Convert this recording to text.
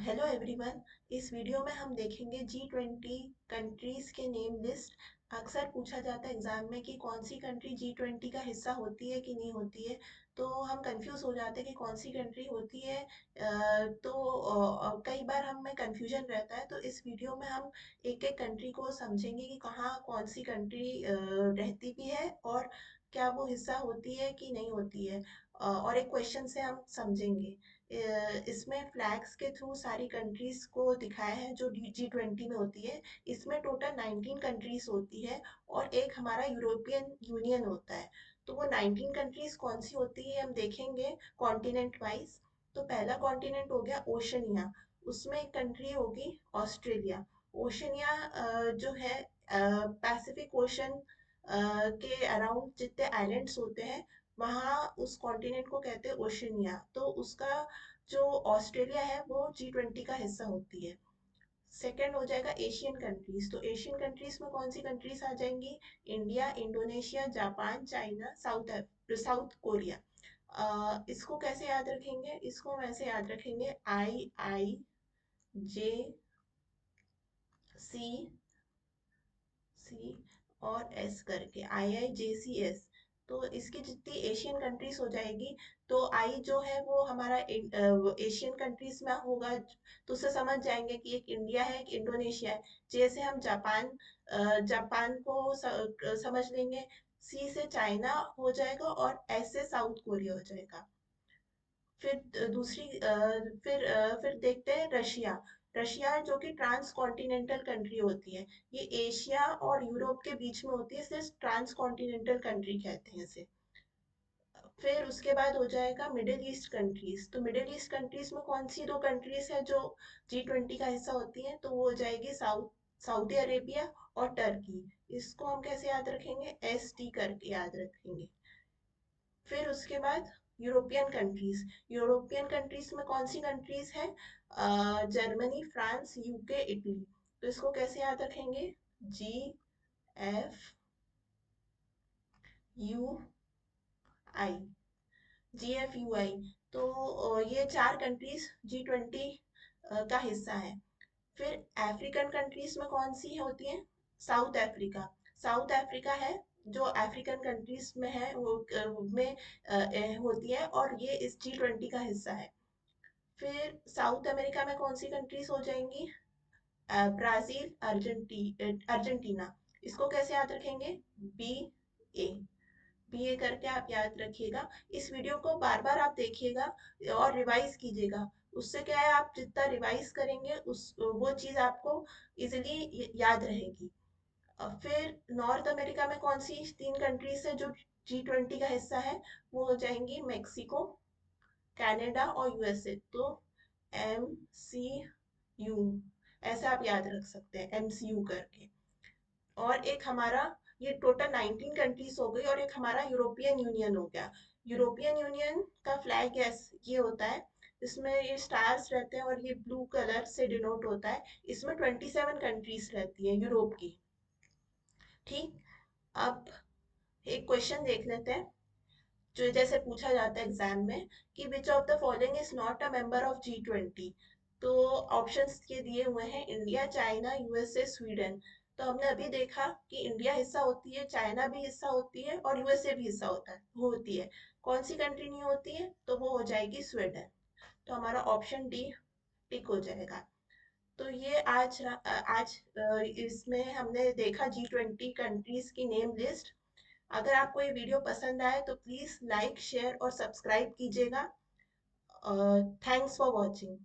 Hello everyone. इस video में हम देखेंगे G20 कंट्रीज के नेम लिस्ट। अक्सर पूछा जाता है एग्जाम में कि कौन सी कंट्री G20 का हिस्सा होती है कि नहीं होती है। तो हम कंफ्यूज हो जाते हैं कि कौन सी कंट्री होती है। कई बार हमें कंफ्यूजन रहता है, तो इस वीडियो में हम एक एक कंट्री को समझेंगे कि कहाँ कौन सी कंट्री रहती भी है और क्या वो हिस्सा होती है कि नहीं होती है। और एक क्वेश्चन से हम समझेंगे। इसमें फ्लैग्स के थ्रू सारी कंट्रीज को दिखाया है जो G20 में होती है। इसमें टोटल 19 कंट्रीज होती है और एक हमारा यूरोपियन यूनियन होता है। तो वो 19 कंट्रीज कौन सी होती है हम देखेंगे कॉन्टिनेंट वाइज। तो पहला कॉन्टिनेंट हो गया ओशनिया। उसमें एक कंट्री होगी ऑस्ट्रेलिया। ओशनिया जो है पैसिफिक ओशन के अराउंड जितने आइलैंड्स होते हैं, वहाँ उस कॉन्टिनेंट को कहते हैं ओशनिया। तो उसका जो ऑस्ट्रेलिया है वो G20 का हिस्सा होती है। सेकंड हो जाएगा एशियन कंट्रीज। तो एशियन कंट्रीज में कौन सी कंट्रीज आ जाएंगी? India, Indonesia, Japan, China, south Korea. इसको कैसे याद रखेंगे? इसको हम ऐसे याद रखेंगे IIJC और एस करके, IIJCS। तो इसकी जितनी एशियन कंट्रीज हो जाएगी, तो आई जो है वो हमारा एशियन कंट्रीज में होगा। तो उससे समझ जाएंगे कि एक इंडिया है, एक इंडोनेशिया है। जैसे हम जापान को समझ लेंगे। सी से चाइना हो जाएगा और एस से साउथ कोरिया हो जाएगा। फिर फिर देखते हैं रशिया। रशिया जो कि ट्रांस कॉन्टिनेंटल कंट्री होती है। ये एशिया और यूरोप के बीच में होती है, इसलिए ट्रांस कॉन्टिनेंटल कंट्री कहते हैं इसे। फिर उसके बाद हो जाएगा मिडिल ईस्ट कंट्रीज। तो मिडिल ईस्ट कंट्रीज में कौन सी दो कंट्रीज है जो G20 का हिस्सा होती हैं? तो वो हो जाएगी सऊदी अरेबिया और टर्की। इसको हम कैसे याद रखेंगे? ST करके याद रखेंगे। फिर उसके बाद यूरोपियन कंट्रीज। यूरोपियन कंट्रीज में कौन सी कंट्रीज है? Germany, France, UK, Italy. तो इसको कैसे याद रखेंगे? GFUI। GFUI। तो ये चार कंट्रीज G20 का हिस्सा है। फिर अफ्रीकन कंट्रीज में कौन सी होती है? South Africa. साउथ अफ्रीका है जो अफ्रीकन कंट्रीज में है, वो होती है और ये इस G20 का हिस्सा है। फिर साउथ अमेरिका में कौन सी कंट्रीज हो जाएंगी? Brazil, Argentina. इसको कैसे याद रखेंगे? BA। BA करके आप याद रखिएगा। इस वीडियो को बार बार आप देखिएगा और रिवाइज कीजिएगा। उससे क्या है, आप जितना रिवाइज करेंगे उस वो चीज आपको इजिली याद रहेगी। फिर नॉर्थ अमेरिका में कौन सी तीन कंट्रीज है जो G20 का हिस्सा है? वो हो जाएंगी मेक्सिको, कनाडा और USA। तो MCU ऐसे आप याद रख सकते हैं, MCU करके। और एक हमारा ये टोटल 19 कंट्रीज हो गई और एक हमारा यूरोपियन यूनियन हो गया। यूरोपियन यूनियन का फ्लैग ये होता है। इसमें ये स्टार्स रहते हैं और ये ब्लू कलर से डिनोट होता है। इसमें 27 कंट्रीज रहती हैं यूरोप की। ठीक। अब एक क्वेश्चन देख लेते हैं जो जैसे पूछा जाता है एग्जाम में कि which of the following is not a member of G20। तो ऑप्शंस ये दिए हुए हैं: इंडिया, चाइना, USA, स्वीडन। तो हमने अभी देखा कि इंडिया हिस्सा होती है, चाइना भी हिस्सा होती है और USA भी हिस्सा होती है। कौन सी कंट्री नहीं होती है? तो वो हो जाएगी स्वीडन। तो हमारा ऑप्शन डी टिक हो जाएगा। तो ये इसमें हमने देखा G20 कंट्रीज की नेम लिस्ट। अगर आपको ये वीडियो पसंद आए तो प्लीज़ लाइक, शेयर और सब्सक्राइब कीजिएगा। Thanks for watching.